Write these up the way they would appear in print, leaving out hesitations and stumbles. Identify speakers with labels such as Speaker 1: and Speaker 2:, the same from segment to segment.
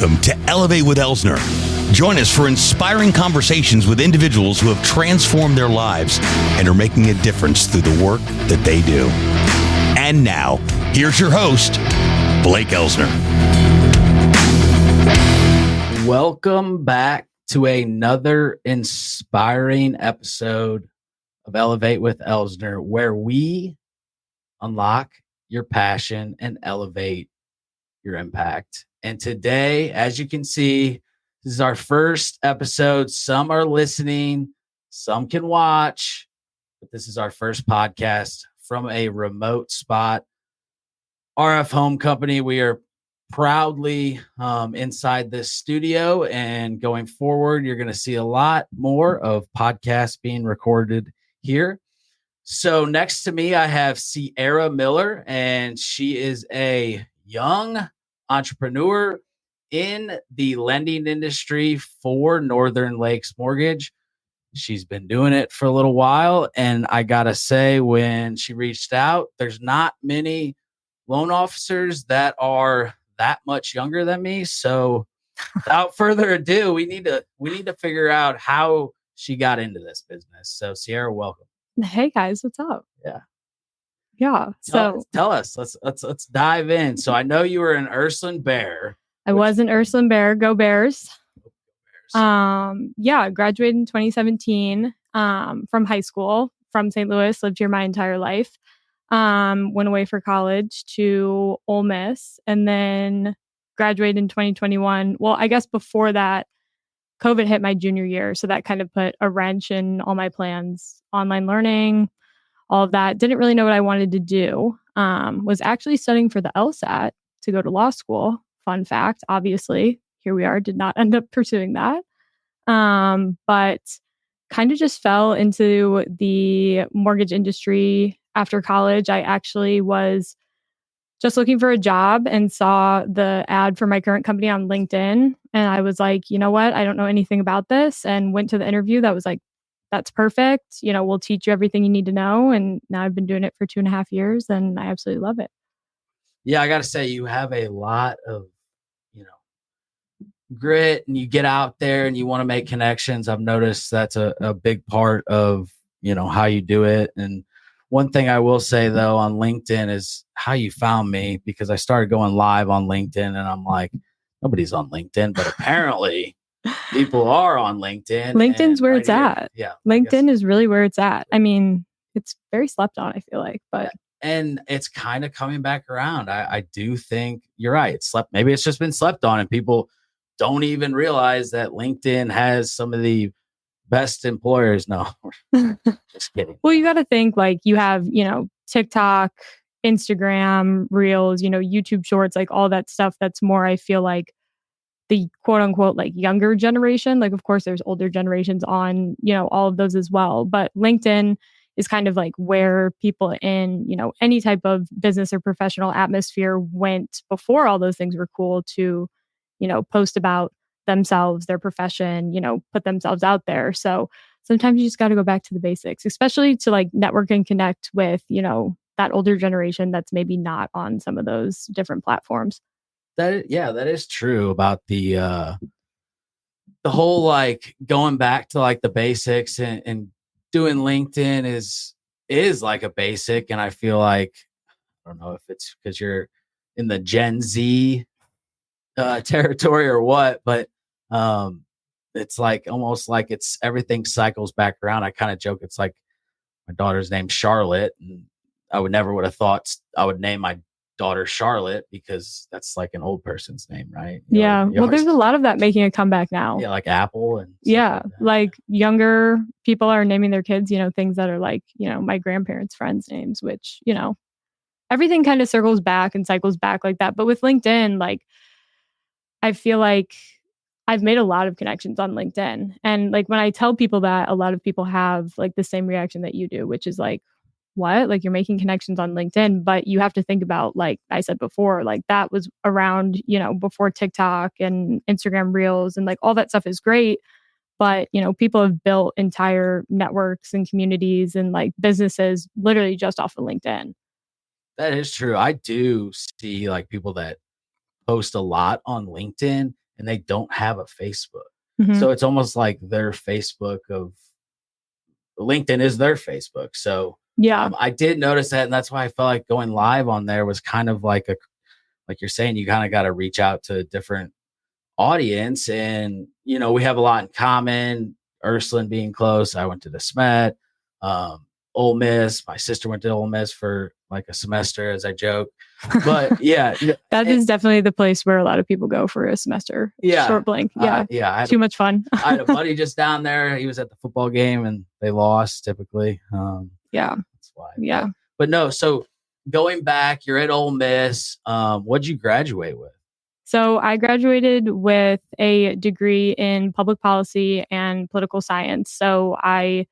Speaker 1: Welcome to Elevate with Elsner. Join us for inspiring conversations with individuals who have transformed their lives and are making a difference through the work that they do. And now, here's your host, Blake Elsner.
Speaker 2: Welcome back to another inspiring episode of Elevate with Elsner, where we unlock your passion and elevate your impact. And today, as you can see, this is our first episode. Some are listening, some can watch, but this is our first podcast from a remote spot. RF Home Company, we are proudly inside this studio, and going forward, you're going to see a lot more of podcasts being recorded here. So next to me, I have Ciara Miller, and she is a young entrepreneur in the lending industry for Northern Lakes Mortgage. She's been doing it for a little while, and I gotta say, when she reached out, there's not many loan officers that are that much younger than me. So without further ado, we need to figure out how she got into this business. So Ciara, welcome.
Speaker 3: Hey guys, what's up?
Speaker 2: Yeah.
Speaker 3: So
Speaker 2: Tell us. Let's dive in. So I know you were an Ursuline Bear.
Speaker 3: I was an Ursuline Bear. Go Bears. Graduated in 2017 from high school from St. Louis. Lived here my entire life. Went away for college to Ole Miss, and then graduated in 2021. Well, I guess before that, COVID hit my junior year, so that kind of put a wrench in all my plans. Online learning, all of that. Didn't really know what I wanted to do. Was actually studying for the LSAT to go to law school. Fun fact, obviously, here we are, did not end up pursuing that. But kind of just fell into the mortgage industry after college. I actually was just looking for a job and saw the ad for my current company on LinkedIn. And I was like, you know what? I don't know anything about this. And went to the interview. That was like, that's perfect. You know, we'll teach you everything you need to know. And now I've been doing it for 2.5 years and I absolutely love it.
Speaker 2: Yeah, I got to say, you have a lot of, grit, and you get out there and you want to make connections. I've noticed that's a big part of, how you do it. And one thing I will say, though, on LinkedIn is how you found me, because I started going live on LinkedIn and I'm like, nobody's on LinkedIn, but apparently people are on LinkedIn.
Speaker 3: LinkedIn's where it's at.
Speaker 2: Yeah.
Speaker 3: LinkedIn is really where it's at. I mean, it's very slept on, I feel like, but.
Speaker 2: And it's kind of coming back around. I do think you're right. Maybe it's just been slept on, and people don't even realize that LinkedIn has some of the best employers. No, just kidding.
Speaker 3: Well, you got to think like you have, TikTok, Instagram, Reels, YouTube Shorts, like all that stuff. That's more, I feel like, the quote unquote, like younger generation. Like, of course, there's older generations on, all of those as well. But LinkedIn is kind of like where people in, any type of business or professional atmosphere went before all those things were cool to, post about themselves, their profession, put themselves out there. So sometimes you just got to go back to the basics, especially to like network and connect with, that older generation that's maybe not on some of those different platforms.
Speaker 2: That is true about the whole like going back to like the basics, and doing LinkedIn is like a basic. And I feel like, I don't know if it's because you're in the Gen Z territory or what, but it's like almost like it's everything cycles back around. I kind of joke, it's like my daughter's named Charlotte, and I would have thought I would name my daughter Charlotte, because that's like an old person's name, right?
Speaker 3: Well, there's a lot of that making a comeback now.
Speaker 2: Yeah, like Apple and
Speaker 3: like younger people are naming their kids, things that are like, my grandparents' friends' names, which, everything kind of circles back and cycles back like that. But with LinkedIn, like, I feel like I've made a lot of connections on LinkedIn. And like when I tell people that, a lot of people have like the same reaction that you do, which is like, what? Like, you're making connections on LinkedIn, but you have to think about, like I said before, like that was around, before TikTok and Instagram Reels, and like all that stuff is great. But, people have built entire networks and communities and like businesses literally just off of LinkedIn.
Speaker 2: That is true. I do see like people that post a lot on LinkedIn, and they don't have a Facebook.
Speaker 3: Mhm.
Speaker 2: So it's almost like their Facebook of LinkedIn is their Facebook. So
Speaker 3: Yeah.
Speaker 2: I did notice that, and that's why I felt like going live on there was kind of like like you're saying, you kind of got to reach out to a different audience. And, we have a lot in common. Ursuline being close. I went to the SMET, Ole Miss. My sister went to Ole Miss for like a semester, as I joke. But yeah,
Speaker 3: That is definitely the place where a lot of people go for a semester.
Speaker 2: Yeah.
Speaker 3: Short blank. Yeah.
Speaker 2: Yeah.
Speaker 3: Too much fun.
Speaker 2: I had a buddy just down there. He was at the football game and they lost typically.
Speaker 3: Yeah.
Speaker 2: That's why.
Speaker 3: Yeah.
Speaker 2: But no, so going back, you're at Ole Miss. What'd you graduate with?
Speaker 3: So I graduated with a degree in public policy and political science. So I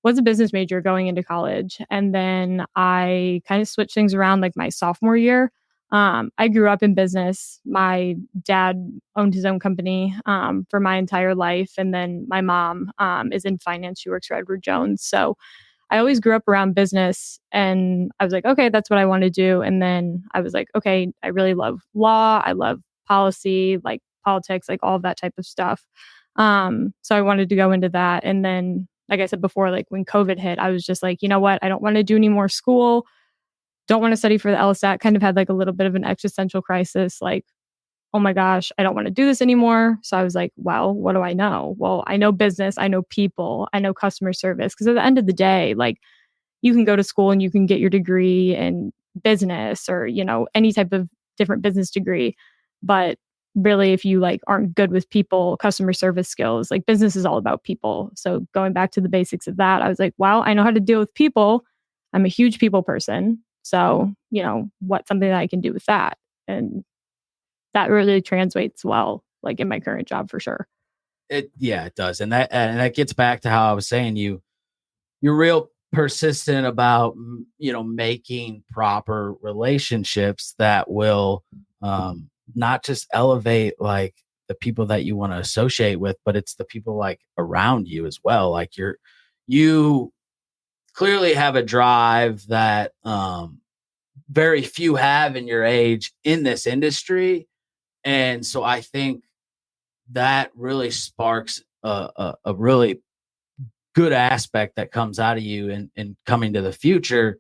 Speaker 3: was a business major going into college. And then I kind of switched things around like my sophomore year. I grew up in business. My dad owned his own company for my entire life. And then my mom is in finance. She works for Edward Jones. So I always grew up around business, and I was like, okay, that's what I want to do. And then I was like, okay, I really love law. I love policy, like politics, like all of that type of stuff. So I wanted to go into that. And then, like I said before, like when COVID hit, I was just like, you know what? I don't want to do any more school. Don't want to study for the LSAT. Kind of had like a little bit of an existential crisis. Like, oh my gosh, I don't want to do this anymore. So I was like, well, what do I know? Well, I know business, I know people, I know customer service. Because at the end of the day, like you can go to school and you can get your degree in business or, any type of different business degree. But really, if you like aren't good with people, customer service skills, like business is all about people. So going back to the basics of that, I was like, well, I know how to deal with people. I'm a huge people person. So, what's something that I can do with that? And that really translates well, like in my current job for sure.
Speaker 2: It does. And that gets back to how I was saying you're real persistent about, making proper relationships that will, not just elevate like the people that you want to associate with, but it's the people like around you as well. Like you clearly have a drive that, very few have in your age in this industry. And so I think that really sparks a really good aspect that comes out of you and coming to the future.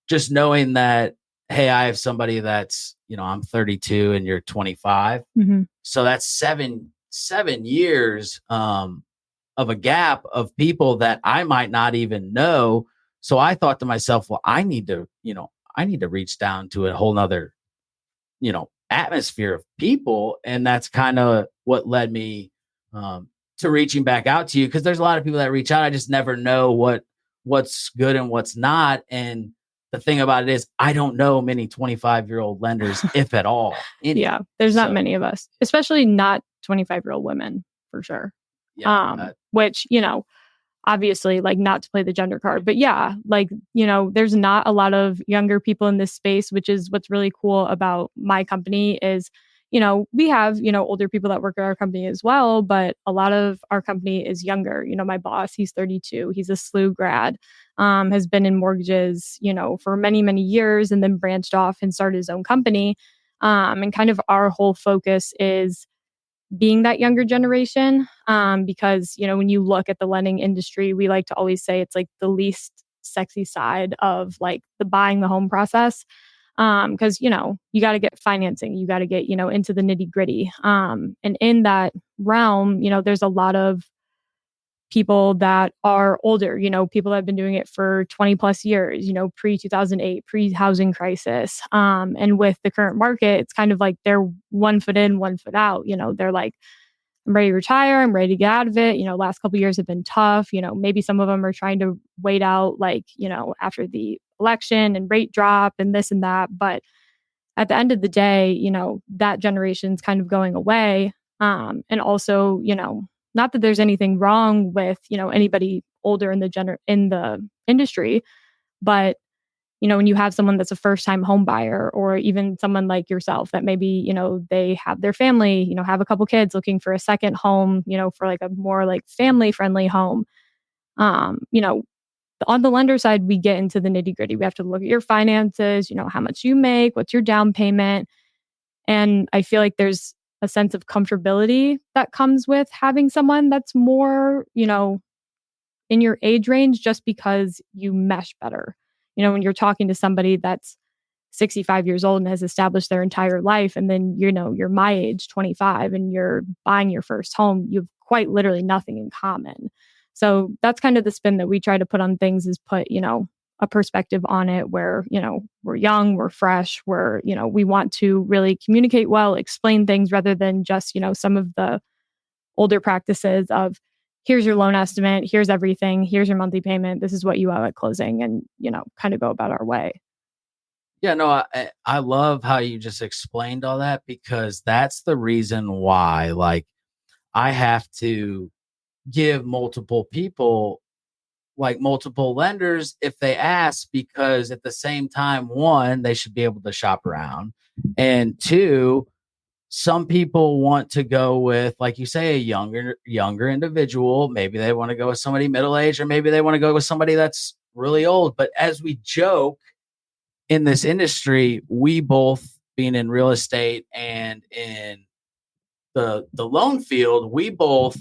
Speaker 2: Just knowing that, hey, I have somebody that's, I'm 32 and you're 25.
Speaker 3: Mm-hmm.
Speaker 2: So that's seven years of a gap of people that I might not even know. So I thought to myself, well, I need to reach down to a whole nother, atmosphere of people. And that's kind of what led me to reaching back out to you. Cause there's a lot of people that reach out. I just never know what's good and what's not. And the thing about it is I don't know many 25-year-old lenders, if at all.
Speaker 3: Yeah. There's not many of us, especially not 25-year-old women for sure.
Speaker 2: Yeah.
Speaker 3: Which, obviously like not to play the gender card, but yeah, like, there's not a lot of younger people in this space, which is what's really cool about my company is, we have, older people that work at our company as well, but a lot of our company is younger. My boss, he's 32, he's a SLU grad, has been in mortgages, for many, many years and then branched off and started his own company. And kind of our whole focus is being that younger generation, because, when you look at the lending industry, we like to always say it's like the least sexy side of like the buying the home process. Because, you got to get financing, you got to get, into the nitty gritty. And in that realm, there's a lot of people that are older, people that have been doing it for 20 plus years, pre 2008, pre housing crisis. And with the current market, it's kind of like they're 1 foot in, 1 foot out. They're like, I'm ready to retire. I'm ready to get out of it. Last couple of years have been tough. Maybe some of them are trying to wait out, like, after the election and rate drop and this and that. But at the end of the day, that generation's kind of going away. And also, not that there's anything wrong with, anybody older in the industry, but, when you have someone that's a first time home buyer or even someone like yourself that maybe, they have their family, have a couple kids looking for a second home, for like a more like family friendly home. On the lender side, we get into the nitty gritty. We have to look at your finances, how much you make, what's your down payment. And I feel like there's a sense of comfortability that comes with having someone that's more, in your age range, just because you mesh better. When you're talking to somebody that's 65 years old and has established their entire life, and then, you're my age, 25, and you're buying your first home, you have quite literally nothing in common. So that's kind of the spin that we try to put on things, is put, a perspective on it where, we're young, we're fresh, we want to really communicate well, explain things rather than just, some of the older practices of, here's your loan estimate, here's everything, here's your monthly payment, this is what you owe at closing, and, kind of go about our way.
Speaker 2: Yeah, no, I love how you just explained all that, because that's the reason why, like, I have to give multiple people, like multiple lenders, if they ask, because at the same time, one, they should be able to shop around. And two, some people want to go with, like you say, a younger individual. Maybe they want to go with somebody middle-aged, or maybe they want to go with somebody that's really old. But as we joke in this industry, we both, being in real estate and in the loan field, we both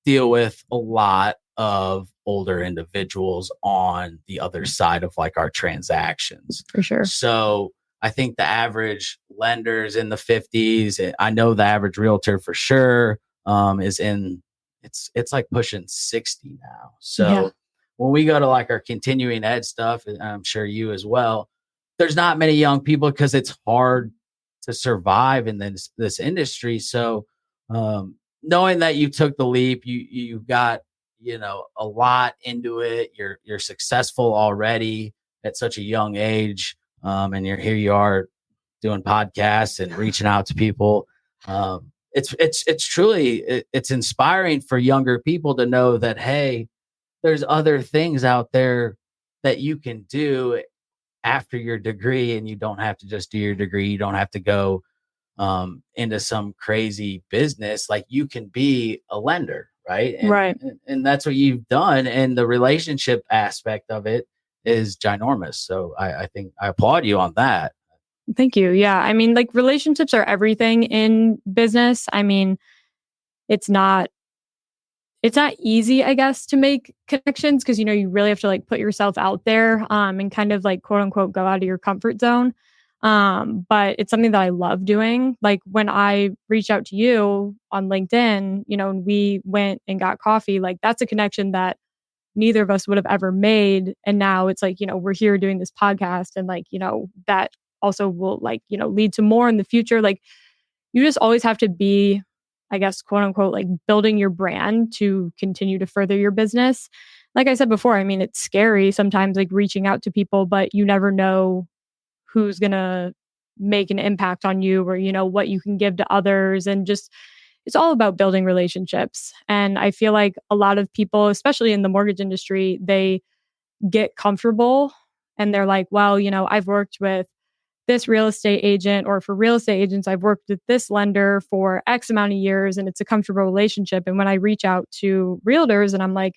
Speaker 2: deal with a lot of older individuals on the other side of like our transactions.
Speaker 3: For sure.
Speaker 2: So I think the average lender is in the 50s. I know the average realtor for sure is in, it's like pushing 60 now. So when we go to like our continuing ed stuff, and I'm sure you as well, there's not many young people because it's hard to survive in this industry. So knowing that you took the leap, you got, a lot into it. You're successful already at such a young age. And here you are doing podcasts and reaching out to people. It's truly, it's inspiring for younger people to know that, hey, there's other things out there that you can do after your degree, and you don't have to just do your degree. You don't have to go into some crazy business. Like, you can be a lender, right? And that's what you've done. And the relationship aspect of it is ginormous. So I think I applaud you on that.
Speaker 3: Thank you. Yeah. I mean, like, relationships are everything in business. I mean, it's not easy, I guess, to make connections, because, you really have to like put yourself out there and kind of like, quote unquote, go out of your comfort zone. But it's something that I love doing. Like, when I reached out to you on LinkedIn, and we went and got coffee, like, that's a connection that neither of us would have ever made. And now it's like, we're here doing this podcast, and like, that also will like, lead to more in the future. Like, you just always have to be, I guess, quote unquote, like, building your brand to continue to further your business. Like I said before, I mean, it's scary sometimes, like, reaching out to people, but you never know who's going to make an impact on you, or, what you can give to others. And just, it's all about building relationships. And I feel like a lot of people, especially in the mortgage industry, they get comfortable and they're like, well, I've worked with this real estate agent, or for real estate agents, I've worked with this lender for X amount of years, and it's a comfortable relationship. And when I reach out to realtors and I'm like,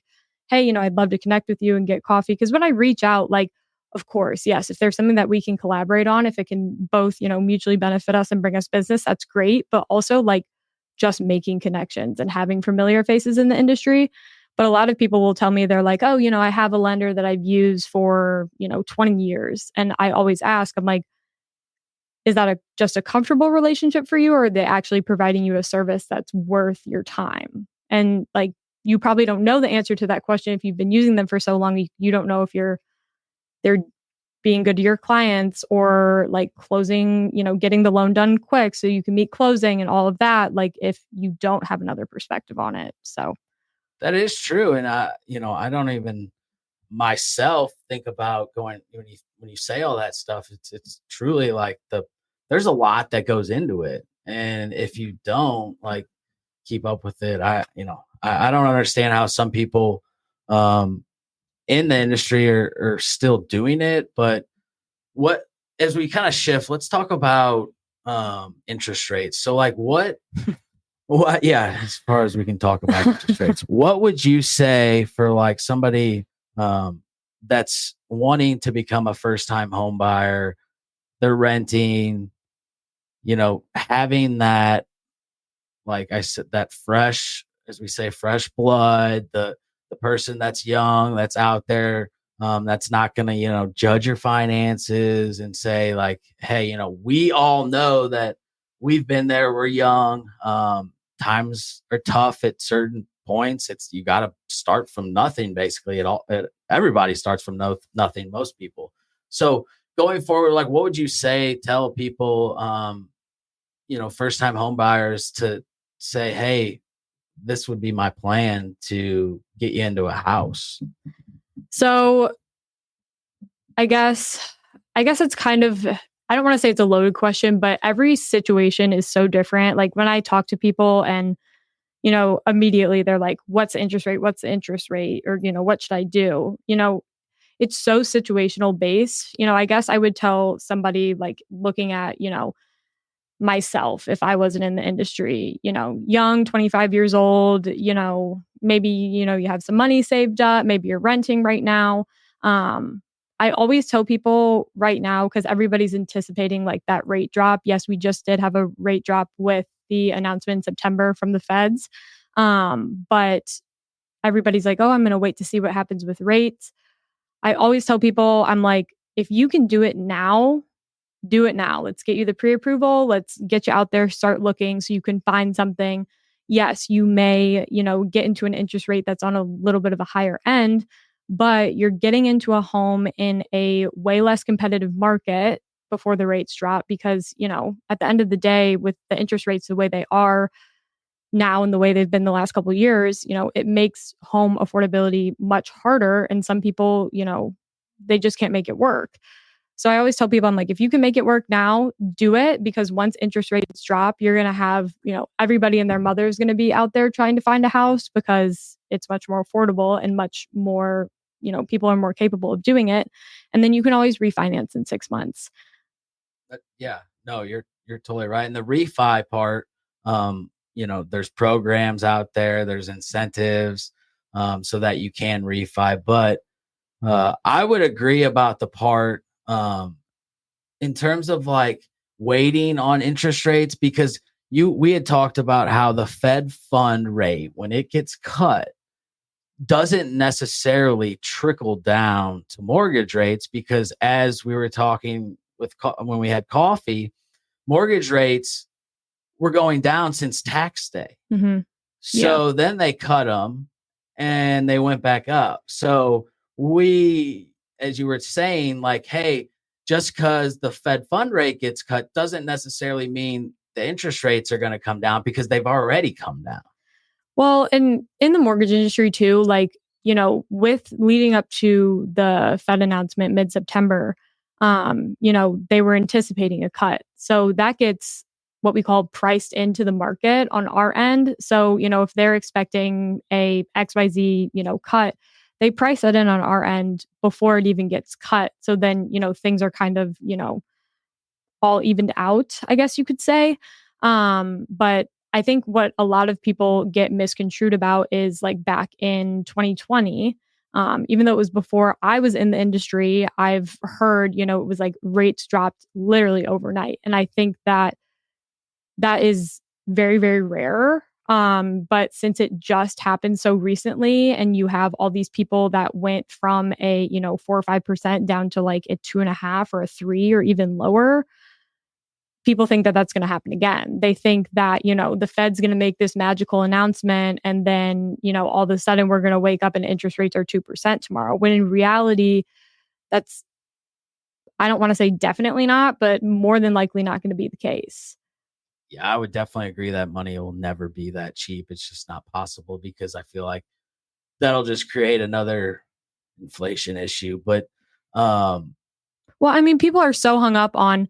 Speaker 3: hey, I'd love to connect with you and get coffee. Because when I reach out, like, of course, yes, if there's something that we can collaborate on, if it can both, mutually benefit us and bring us business, that's great. But also, like, just making connections and having familiar faces in the industry. But a lot of people will tell me, they're like, oh, I have a lender that I've used for, 20 years. And I always ask, I'm like, is that just a comfortable relationship for you, or are they actually providing you a service that's worth your time? And like, you probably don't know the answer to that question if you've been using them for so long. You don't know if they're being good to your clients, or like closing, getting the loan done quick so you can meet closing and all of that. Like, if you don't have another perspective on it. So
Speaker 2: that is true. And I don't even myself think about going, when you say all that stuff, it's truly like there's a lot that goes into it. And if you don't like keep up with it, I don't understand how some people in the industry are still doing it. But as we kind of shift, let's talk about interest rates. So like what, yeah, as far as we can talk about interest rates, what would you say for like somebody that's wanting to become a first-time home buyer? They're renting, having that like I said, that fresh, as we say, fresh blood, the person that's young, that's out there, that's not going to, judge your finances and say like, hey, we all know that we've been there. We're young. Times are tough at certain points. You got to start from nothing, basically. Everybody starts from nothing. Most people. So going forward, like, what would you tell people, first time home buyers to say, hey, this would be my plan to get you into a house?
Speaker 3: So I guess it's kind of, I don't want to say it's a loaded question, but every situation is so different. Like when I talk to people and, immediately they're like, what's the interest rate? What's the interest rate? Or, what should I do? It's so situational based. I guess I would tell somebody like looking at, myself if I wasn't in the industry, young, 25 years old, maybe, you have some money saved up, maybe you're renting right now. I always tell people right now, because everybody's anticipating like that rate drop. Yes, we just did have a rate drop with the announcement in September from the feds. But everybody's like, oh, I'm going to wait to see what happens with rates. I always tell people, I'm like, if you can do it now, do it now. Let's get you the pre-approval. Let's get you out there, start looking so you can find something. Yes, you may, get into an interest rate that's on a little bit of a higher end, but you're getting into a home in a way less competitive market before the rates drop because, at the end of the day, with the interest rates the way they are now and the way they've been the last couple of years, it makes home affordability much harder. And some people, they just can't make it work. So I always tell people, I'm like, if you can make it work now, do it, because once interest rates drop, you're going to have, everybody and their mother is going to be out there trying to find a house because it's much more affordable and much more, people are more capable of doing it. And then you can always refinance in 6 months.
Speaker 2: Yeah, no, you're totally right. And the refi part, there's programs out there, there's incentives, so that you can refi. But I would agree about the part, in terms of like waiting on interest rates, because we had talked about how the Fed fund rate, when it gets cut, doesn't necessarily trickle down to mortgage rates, because as we were talking when we had coffee, mortgage rates were going down since tax day.
Speaker 3: Mm-hmm.
Speaker 2: So then they cut them and they went back up. So as you were saying, like, hey, just because the Fed fund rate gets cut doesn't necessarily mean the interest rates are going to come down, because they've already come down.
Speaker 3: Well, and in the mortgage industry too, like, with leading up to the Fed announcement mid-September, they were anticipating a cut. So that gets what we call priced into the market on our end. So, if they're expecting a XYZ, cut, they price that in on our end before it even gets cut. So then, things are kind of, all evened out, I guess you could say. But I think what a lot of people get misconstrued about is like back in 2020, even though it was before I was in the industry, I've heard, it was like rates dropped literally overnight. And I think that is very, very rare. But since it just happened so recently, and you have all these people that went from a, 4 or 5% down to like a 2.5 or a 3 or even lower, people think that that's going to happen again. They think that, the Fed's going to make this magical announcement and then, all of a sudden we're going to wake up and interest rates are 2% tomorrow. When in reality, that's, I don't want to say definitely not, but more than likely not going to be the case.
Speaker 2: Yeah, I would definitely agree that money will never be that cheap. It's just not possible, because I feel like that'll just create another inflation issue. But
Speaker 3: well, I mean, people are so hung up on,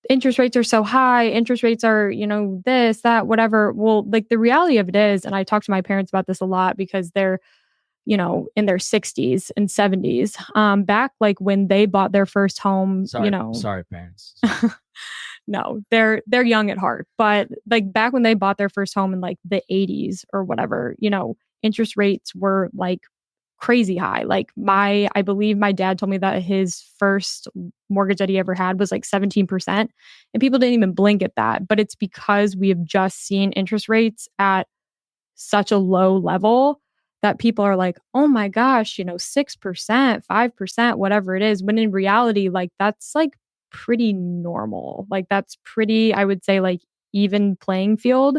Speaker 3: interest rates are so high, interest rates are, this, that, whatever. Well, like the reality of it is, and I talk to my parents about this a lot because they're, in their 60s and 70s, back like when they bought their first home,
Speaker 2: sorry, parents.
Speaker 3: No, they're young at heart, but like back when they bought their first home in like the 80s or whatever, interest rates were like crazy high. Like I believe my dad told me that his first mortgage that he ever had was like 17%. And people didn't even blink at that. But it's because we have just seen interest rates at such a low level that people are like, oh my gosh, 6%, 5%, whatever it is. When in reality, like that's like pretty normal. Like that's pretty, I would say, like even playing field.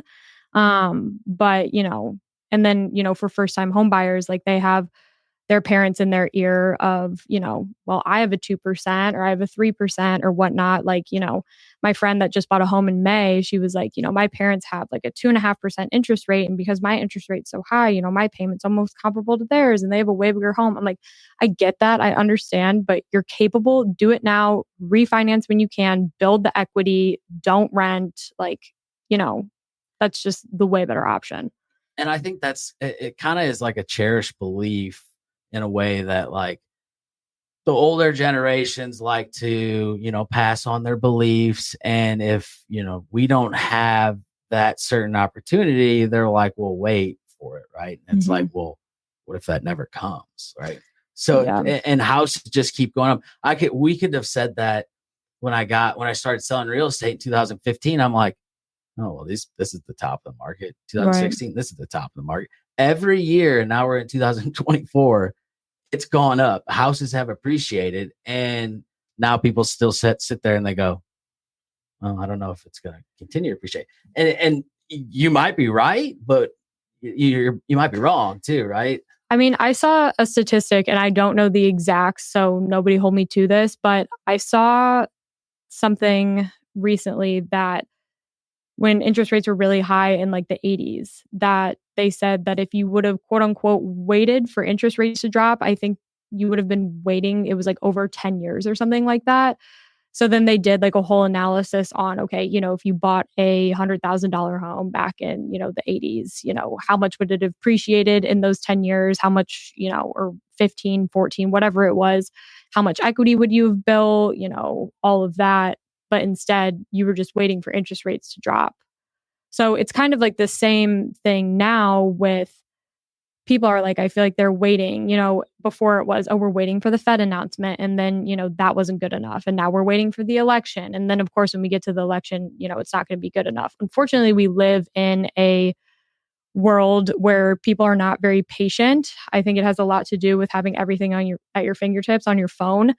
Speaker 3: But and then, for first time home buyers, like they have their parents in their ear of, well, I have a 2% or I have a 3% or whatnot. Like, my friend that just bought a home in May, she was like, my parents have like a 2.5% interest rate. And because my interest rate's so high, my payment's almost comparable to theirs and they have a way bigger home. I'm like, I get that. I understand, but you're capable. Do it now. Refinance when you can. Build the equity. Don't rent. Like, that's just the way better option.
Speaker 2: And I think it kind of is like a cherished belief in a way that like the older generations like to, pass on their beliefs. And if, we don't have that certain opportunity, they're like, well, wait for it. Right. And it's like, well, what if that never comes? Right. So, and houses just keep going up. We could have said that when I started selling real estate in 2015, I'm like, oh, well, this is the top of the market. 2016, This is the top of the market. Every year, and now we're in 2024, it's gone up. Houses have appreciated, and now people still sit there and they go, well, I don't know if it's going to continue to appreciate. And you might be right, but you might be wrong too, right?
Speaker 3: I mean, I saw a statistic, and I don't know the exact, so nobody hold me to this, but I saw something recently that when interest rates were really high in like the 80s, that they said that if you would have quote unquote waited for interest rates to drop, I think you would have been waiting. It was like over 10 years or something like that. So then they did like a whole analysis on, okay, if you bought a $100,000 home back in, the 80s, how much would it have appreciated in those 10 years? How much, or 15, 14, whatever it was, how much equity would you have built, all of that. But instead, you were just waiting for interest rates to drop. So it's kind of like the same thing now with people are like, I feel like they're waiting, before it was, oh, we're waiting for the Fed announcement. And then, that wasn't good enough. And now we're waiting for the election. And then, of course, when we get to the election, it's not going to be good enough. Unfortunately, we live in a world where people are not very patient. I think it has a lot to do with having everything at your fingertips on your phone.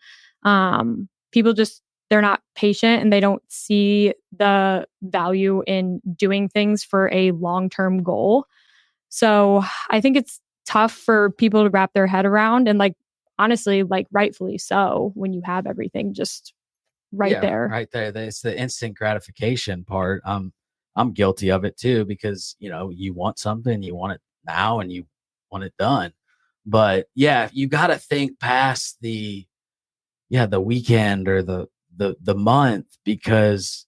Speaker 3: People just, they're not patient and they don't see the value in doing things for a long-term goal. So I think it's tough for people to wrap their head around, and like, honestly, like rightfully so, when you have everything just there.
Speaker 2: Right there. It's the instant gratification part. I'm guilty of it too, because, you want something, you want it now and you want it done. But yeah, you got to think past the weekend or the month, because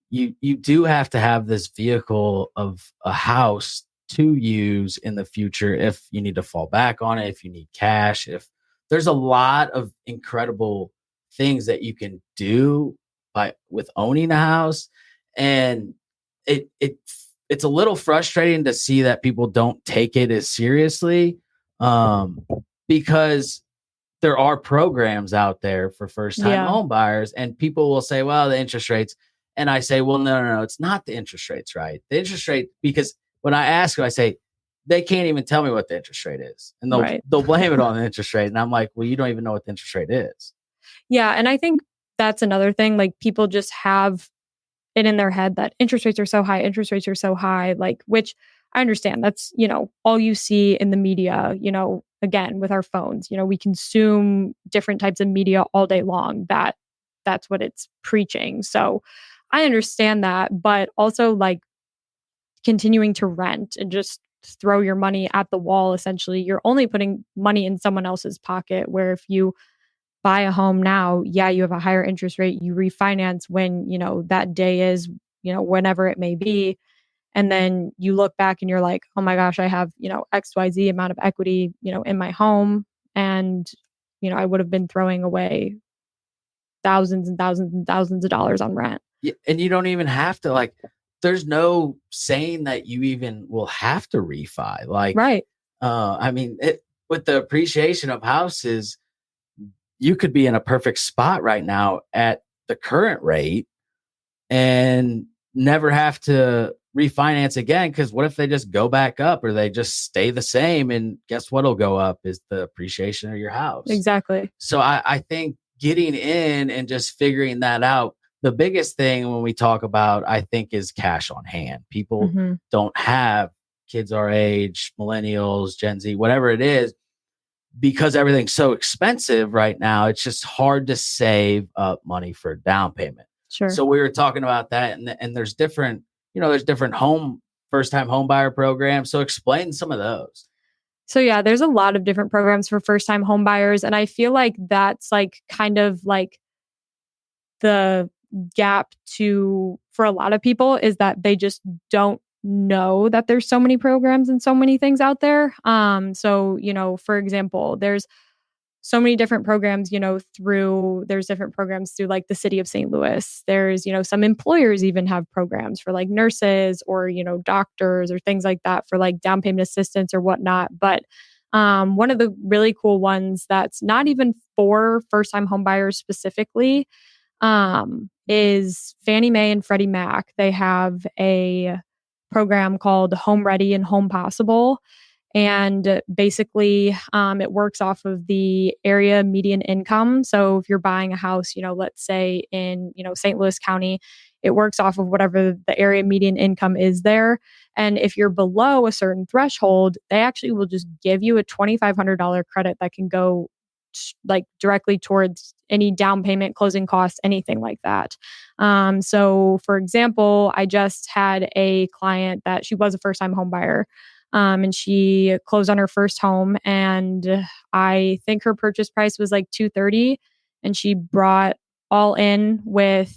Speaker 2: you do have to have this vehicle of a house to use in the future if you need to fall back on it, if you need cash, if there's a lot of incredible things that you can do with owning a house. And it's a little frustrating to see that people don't take it as seriously, because there are programs out there for first-time home buyers, and people will say, well, the interest rates. And I say, well, no, it's not the interest rates, right? The interest rate, because when I ask them, I say, they can't even tell me what the interest rate is. And they'll blame it on the interest rate. And I'm like, well, you don't even know what the interest rate is.
Speaker 3: Yeah. And I think that's another thing. Like, people just have it in their head that interest rates are so high, like, which I understand. That's, all you see in the media, again, with our phones, we consume different types of media all day long. That's what it's preaching. So I understand that, but also like continuing to rent and just throw your money at the wall, essentially, you're only putting money in someone else's pocket. Where if you buy a home now, you have a higher interest rate, you refinance when, that day is, whenever it may be. And then you look back and you're like, oh my gosh, I have, XYZ amount of equity, in my home. And, I would have been throwing away thousands and thousands and thousands of dollars on rent.
Speaker 2: Yeah, and you don't even have to, like, there's no saying that you even will have to refi. Like,
Speaker 3: right.
Speaker 2: I mean, with the appreciation of houses, you could be in a perfect spot right now at the current rate and never have to refinance again. Because what if they just go back up or they just stay the same? And guess what'll go up is the appreciation of your house.
Speaker 3: Exactly.
Speaker 2: So I think getting in and just figuring that out, the biggest thing when we talk about, I think, is cash on hand. People
Speaker 3: Mm-hmm.
Speaker 2: don't have kids our age, millennials, Gen Z, whatever it is, because everything's so expensive right now. It's just hard to save up money for a down payment.
Speaker 3: Sure.
Speaker 2: So we were talking about that, and there's different, there's different first time home buyer programs. So explain some of those.
Speaker 3: So yeah, there's a lot of different programs for first time home buyers. And I feel like that's like kind of like the gap for a lot of people is that they just don't know that there's so many programs and so many things out there. So, for example, there's so many different programs, there's different programs through like the city of St. Louis. There's, some employers even have programs for like nurses or, doctors or things like that for like down payment assistance or whatnot. But one of the really cool ones that's not even for first time home buyers specifically is Fannie Mae and Freddie Mac. They have a program called Home Ready and Home Possible. And basically, it works off of the area median income. So if you're buying a house, let's say in, St. Louis County, it works off of whatever the area median income is there. And if you're below a certain threshold, they actually will just give you a $2,500 credit that can go like directly towards any down payment, closing costs, anything like that. So for example, I just had a client that she was a first time home buyer. And she closed on her first home, and I think her purchase price was like $230,000, and she brought all in with,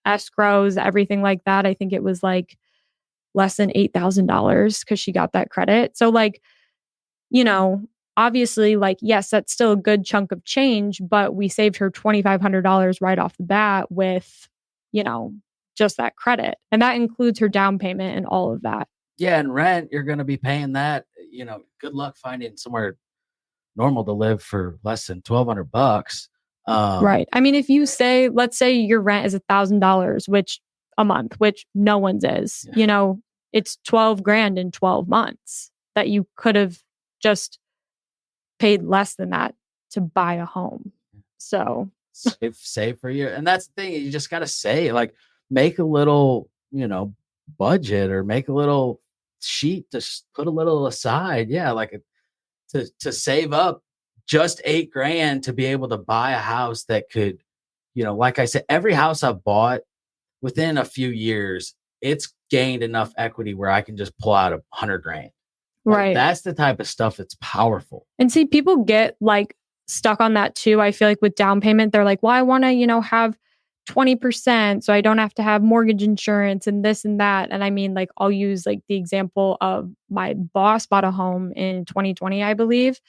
Speaker 3: escrows, everything like that. I think it was like less than $8,000 because she got that credit. So like, obviously, like, yes, that's still a good chunk of change, but we saved her $2,500 right off the bat with, just that credit. And that includes her down payment and all of that.
Speaker 2: Yeah. And rent, you're going to be paying that, good luck finding somewhere normal to live for less than $1,200.
Speaker 3: Right. I mean, if you let's say your rent is $1,000, which a month, which no one's is, it's 12 grand in 12 months that you could have just paid less than that to buy a home. So
Speaker 2: save for you. And that's the thing. You just got to say, like, make a little, budget or make a little sheet to put a little aside. Yeah. Like to save up just $8,000 to be able to buy a house that could, like I said, every house I've bought within a few years, it's gained enough equity where I can just pull out $100,000.
Speaker 3: Right.
Speaker 2: That's the type of stuff that's powerful.
Speaker 3: And see, people get like stuck on that too. I feel like with down payment, they're like, well, I want to, have 20% so I don't have to have mortgage insurance and this and that. And I mean, like, I'll use like the example of my boss bought a home in 2020, I believe,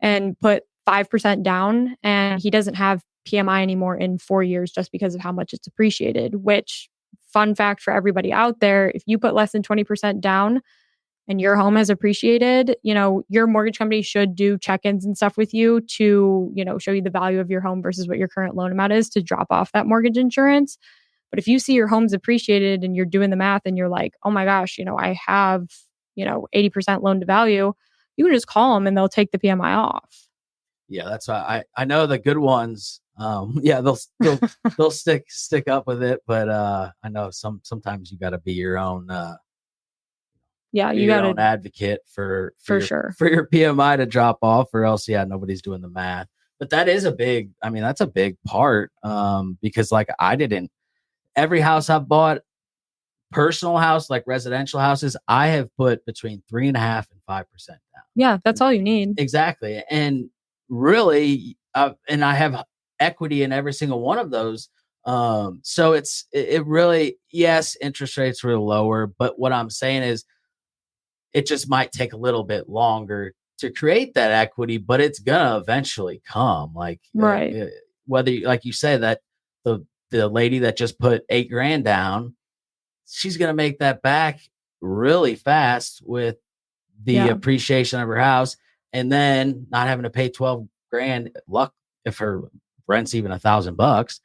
Speaker 3: and put 5% down, and he doesn't have PMI anymore in 4 years just because of how much it's appreciated. Which, fun fact for everybody out there, if you put less than 20% down and your home has appreciated, your mortgage company should do check-ins and stuff with you to, show you the value of your home versus what your current loan amount is to drop off that mortgage insurance. But if you see your home's appreciated and you're doing the math and you're like, oh my gosh, I have, 80% loan to value, you can just call them and they'll take the PMI off.
Speaker 2: Yeah, that's why I know the good ones. Yeah, they'll stick up with it, but I know sometimes you got to be your own.
Speaker 3: Yeah, you
Speaker 2: got
Speaker 3: got
Speaker 2: own advocate for
Speaker 3: sure
Speaker 2: for your PMI to drop off, or else nobody's doing the math. But that is that's a big part. Because like every house I've bought, personal house, like residential houses, I have put between 3.5% and 5% down.
Speaker 3: Yeah, that's all you need.
Speaker 2: Exactly. And really, and I have equity in every single one of those. So it really, yes, interest rates were lower, but what I'm saying is it just might take a little bit longer to create that equity, but it's gonna eventually come. Like,
Speaker 3: right.
Speaker 2: Whether, like you say, that the lady that just put $8,000 down, she's gonna make that back really fast with the appreciation of her house, and then not having to pay 12 grand. Luck if her rent's even $1,000,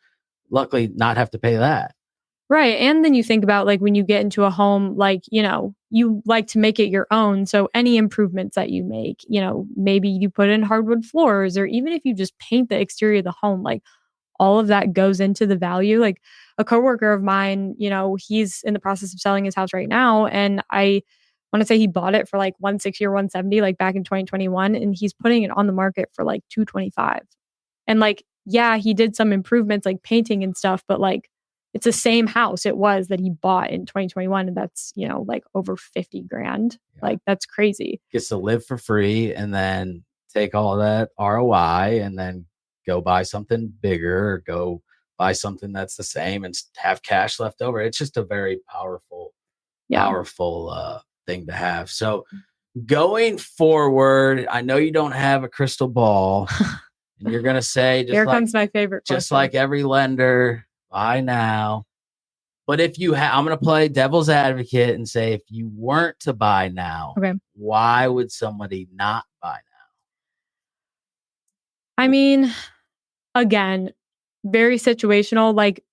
Speaker 2: luckily not have to pay that.
Speaker 3: Right. And then you think about like when you get into a home, like, you like to make it your own. So any improvements that you make, maybe you put in hardwood floors, or even if you just paint the exterior of the home, like all of that goes into the value. Like a coworker of mine, he's in the process of selling his house right now. And I want to say he bought it for like 160 or 170, like back in 2021. And he's putting it on the market for like 225. And like, yeah, he did some improvements like painting and stuff, but like, it's the same house it was that he bought in 2021. And that's, like over 50 grand. Yeah. Like that's crazy.
Speaker 2: Gets to live for free and then take all that ROI and then go buy something bigger or go buy something that's the same and have cash left over. It's just a very powerful thing to have. So going forward, I know you don't have a crystal ball and you're going to say,
Speaker 3: here comes my favorite question.
Speaker 2: Just like every lender, buy now. But if you I'm going to play devil's advocate and say, if you weren't to buy now,
Speaker 3: okay,
Speaker 2: why would somebody not buy now?
Speaker 3: I mean, again, very situational. Like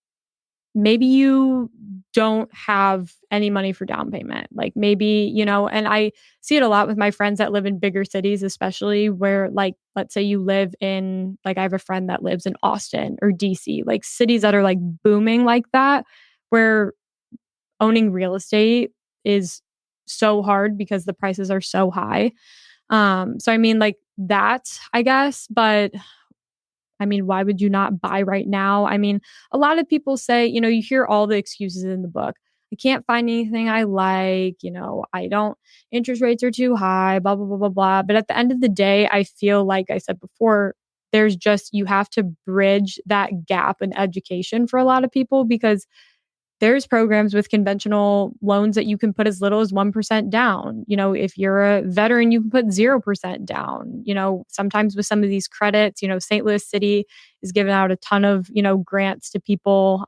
Speaker 3: maybe you don't have any money for down payment. Like maybe, and I see it a lot with my friends that live in bigger cities, especially where like, let's say you live in, like I have a friend that lives in Austin or DC, like cities that are like booming like that, where owning real estate is so hard because the prices are so high. So I mean like that, I guess, but I mean, why would you not buy right now? I mean, a lot of people say, you hear all the excuses in the book. I can't find anything I like, interest rates are too high, blah, blah, blah, blah, blah. But at the end of the day, I feel like I said before, you have to bridge that gap in education for a lot of people, because there's programs with conventional loans that you can put as little as 1% down. If you're a veteran, you can put 0% down. Sometimes with some of these credits, St. Louis City is giving out a ton of, grants to people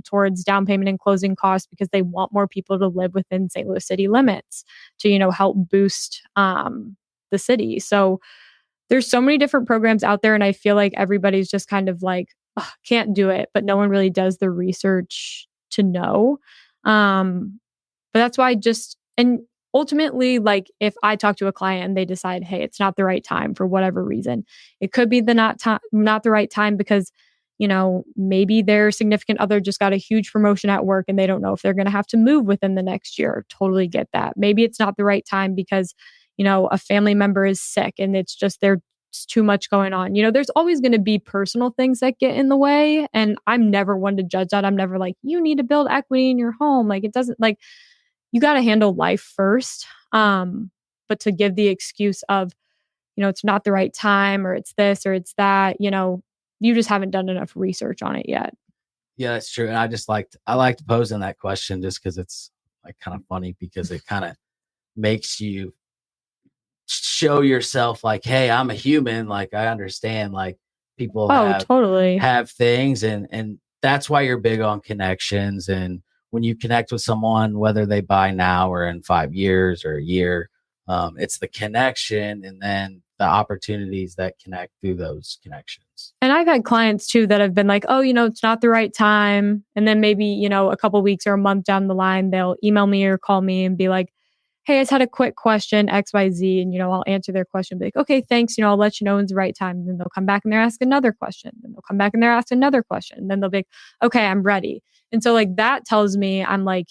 Speaker 3: towards down payment and closing costs, because they want more people to live within St. Louis City limits to, help boost the city. So there's so many different programs out there. And I feel like everybody's just kind of like, can't do it, but no one really does the research to know. But that's why and ultimately, like if I talk to a client and they decide, hey, it's not the right time for whatever reason, it could be not the right time because, maybe their significant other just got a huge promotion at work and they don't know if they're going to have to move within the next year. Totally get that. Maybe it's not the right time because, a family member is sick and it's just there's too much going on. There's always going to be personal things that get in the way. And I'm never one to judge that. I'm never like, you need to build equity in your home. Like it doesn't, like you got to handle life first. But to give the excuse of, it's not the right time or it's this or it's that, you just haven't done enough research on it yet.
Speaker 2: Yeah, that's true. And I liked posing that question just because it's like kind of funny, because it kind of makes you show yourself like, hey, I'm a human. Like I understand like people
Speaker 3: totally
Speaker 2: have things and that's why you're big on connections. And when you connect with someone, whether they buy now or in 5 years or a year, it's the connection and then the opportunities that connect through those connections.
Speaker 3: And I've had clients too that have been like, oh, it's not the right time. And then maybe, a couple weeks or a month down the line, they'll email me or call me and be like, hey, I just had a quick question, XYZ. And, I'll answer their question, be like, okay, thanks. I'll let you know when's the right time. And then they'll come back and they'll ask another question. Then they'll come back and they'll ask another question. And then they'll be like, okay, I'm ready. And so like that tells me I'm like,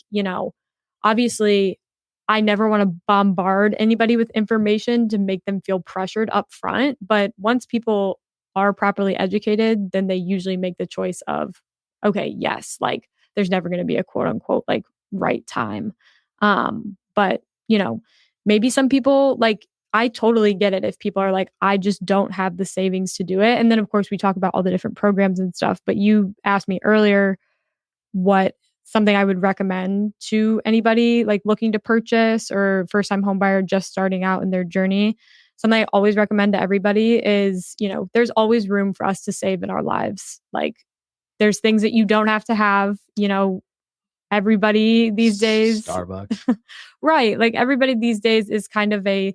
Speaker 3: obviously I never want to bombard anybody with information to make them feel pressured up front. But once people are properly educated, then they usually make the choice of, okay, yes, like there's never going to be a quote unquote like right time. But maybe some people like, I totally get it if people are like, I just don't have the savings to do it. And then of course we talk about all the different programs and stuff, but you asked me earlier what something I would recommend to anybody like looking to purchase or first time home buyer just starting out in their journey. Something I always recommend to everybody is, there's always room for us to save in our lives. Like there's things that you don't have to have, everybody these days,
Speaker 2: Starbucks.
Speaker 3: right? Like everybody these days is kind of a,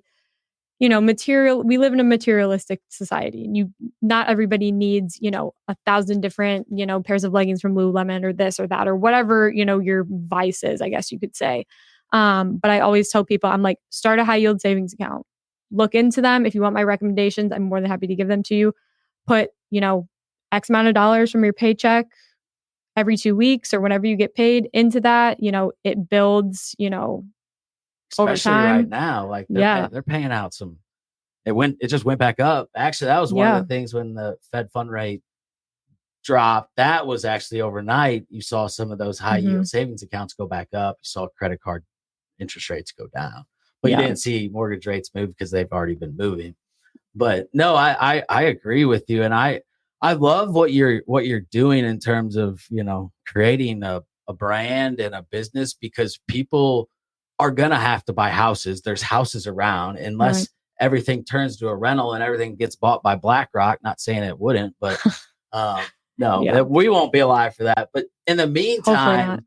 Speaker 3: material. We live in a materialistic society, and not everybody needs, 1,000 different, pairs of leggings from Lululemon or this or that or whatever, your vice is, I guess you could say. But I always tell people, I'm like, start a high yield savings account, look into them. If you want my recommendations, I'm more than happy to give them to you. Put, X amount of dollars from your paycheck every 2 weeks or whenever you get paid into that, it builds, over
Speaker 2: Especially
Speaker 3: time.
Speaker 2: right now, like
Speaker 3: Yeah.
Speaker 2: they're paying out some. It just went back up. Actually, that was one of the things when the Fed fund rate dropped. That was actually overnight. You saw some of those high yield savings accounts go back up. You saw credit card interest rates go down, but you didn't see mortgage rates move because they've already been moving. But no, I agree with you, and I love what you're doing in terms of creating a brand and a business, because people are gonna have to buy houses. There's houses around, unless everything turns to a rental and everything gets bought by BlackRock. Not saying it wouldn't, but no, we won't be alive for that. But in the meantime,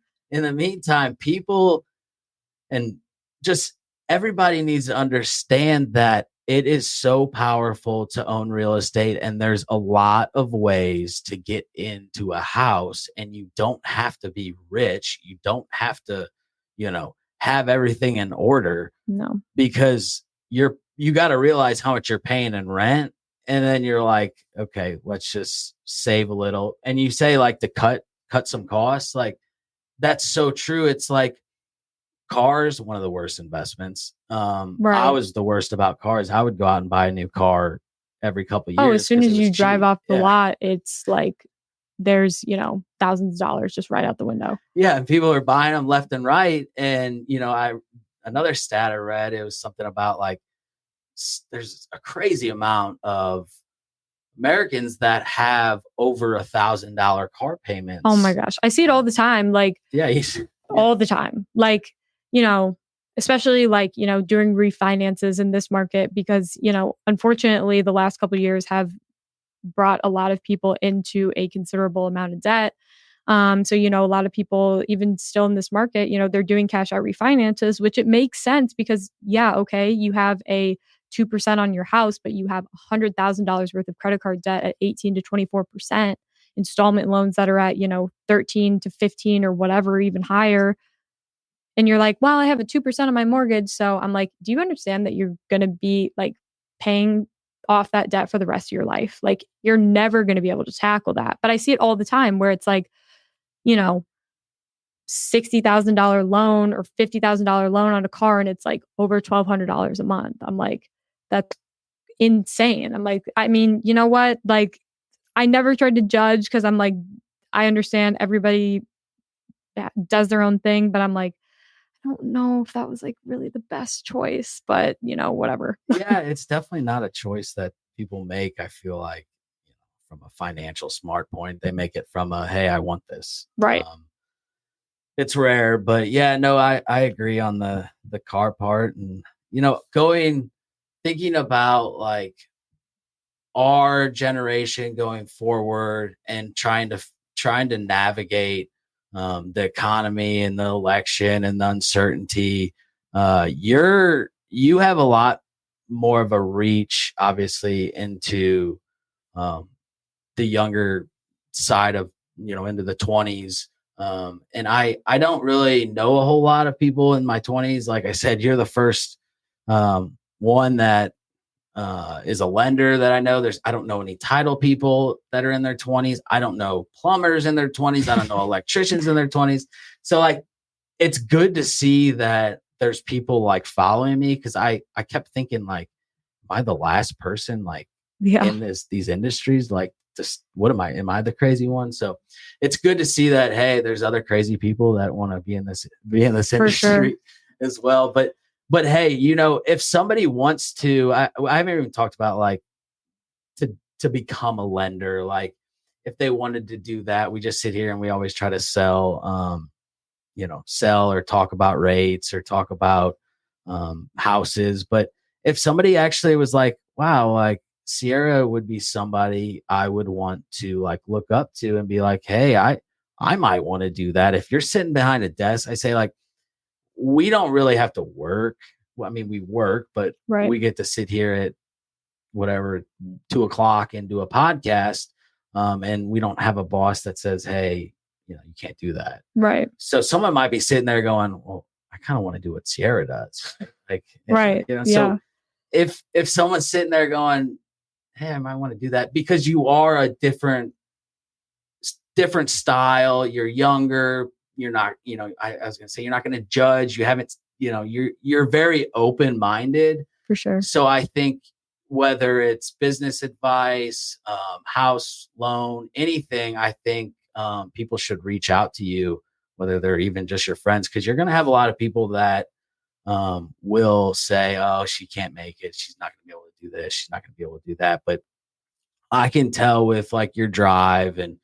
Speaker 2: people and just everybody needs to understand that it is so powerful to own real estate, and there's a lot of ways to get into a house, and you don't have to be rich. You don't have to, have everything in order.
Speaker 3: No,
Speaker 2: because you got to realize how much you're paying in rent, and then you're like, okay, let's just save a little. And you say like to cut some costs, like that's so true. It's like cars, one of the worst investments. I was the worst about cars. I would go out and buy a new car every couple of years.
Speaker 3: Oh, as soon as you drive off the lot, it's like there's, thousands of dollars just right out the window.
Speaker 2: Yeah. And people are buying them left and right. And, another stat I read, it was something about like, there's a crazy amount of Americans that have over $1,000 car payments.
Speaker 3: Oh my gosh. I see it all the time. Like, all the time. Like, especially like, during refinances in this market, because, unfortunately the last couple of years have brought a lot of people into a considerable amount of debt. So, a lot of people, even still in this market, they're doing cash out refinances, which it makes sense because, okay, you have a 2% on your house, but you have $100,000 worth of credit card debt at 18 to 24%, installment loans that are at, 13 to 15 or whatever, even higher. And you're like, well, I have a 2% on my mortgage. So I'm like, do you understand that you're going to be like paying off that debt for the rest of your life? Like, you're never going to be able to tackle that. But I see it all the time where it's like, $60,000 loan or $50,000 loan on a car, and it's like over $1,200 a month. I'm like, that's insane. I'm like, I mean, you know what? Like, I never tried to judge because I'm like, I understand everybody does their own thing, but I'm like, I don't know if that was like really the best choice, but whatever.
Speaker 2: Yeah, it's definitely not a choice that people make. I feel like, from a financial smart point, they make it from a, hey, I want this.
Speaker 3: Right.
Speaker 2: It's rare, but yeah, no, I agree on the car part. And, thinking about like our generation going forward and trying to navigate the economy and the election and the uncertainty. You have a lot more of a reach, obviously, into the younger side of, into the 20s. And I don't really know a whole lot of people in my 20s. Like I said, you're the first one that is a lender that I know. I don't know any title people that are in their 20s. I don't know plumbers in their 20s. I don't know electricians in their 20s. So like, it's good to see that there's people like following me, because I kept thinking like, am I the last person like in these industries? Like, just what am I? Am I the crazy one? So it's good to see that, hey, there's other crazy people that want to be in this industry as well. But hey, if somebody wants to, I haven't even talked about like to become a lender. Like if they wanted to do that, we just sit here and we always try to sell or talk about rates or talk about houses. But if somebody actually was like, wow, like Ciara would be somebody I would want to like look up to and be like, hey, I I might want to do that. If you're sitting behind a desk, I say, like, we don't really have to work. Well, I mean, we work, but
Speaker 3: Right.
Speaker 2: we get to sit here at whatever 2 o'clock and do a podcast. And we don't have a boss that says, hey, you can't do that.
Speaker 3: Right.
Speaker 2: So someone might be sitting there going, well, I kind of want to do what Ciara does. Like,
Speaker 3: Right.
Speaker 2: So if someone's sitting there going, hey, I might want to do that, because you are a different style. You're younger. You're not, I was going to say, you're not going to judge. You haven't, you're very open-minded.
Speaker 3: For sure.
Speaker 2: So I think whether it's business advice, house loan, anything, I think people should reach out to you, whether they're even just your friends, because you're going to have a lot of people that will say, oh, she can't make it. She's not going to be able to do this. She's not going to be able to do that. But I can tell with like your drive and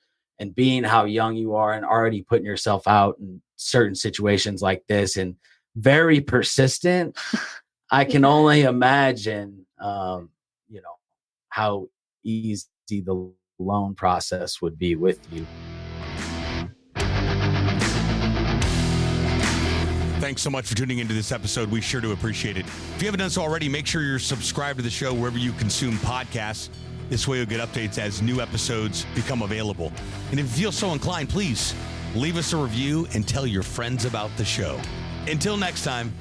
Speaker 2: being how young you are and already putting yourself out in certain situations like this and very persistent, I can only imagine, how easy the loan process would be with you.
Speaker 1: Thanks so much for tuning into this episode. We sure do appreciate it. If you haven't done so already, make sure you're subscribed to the show wherever you consume podcasts. This way you'll get updates as new episodes become available. And if you feel so inclined, please leave us a review and tell your friends about the show. Until next time,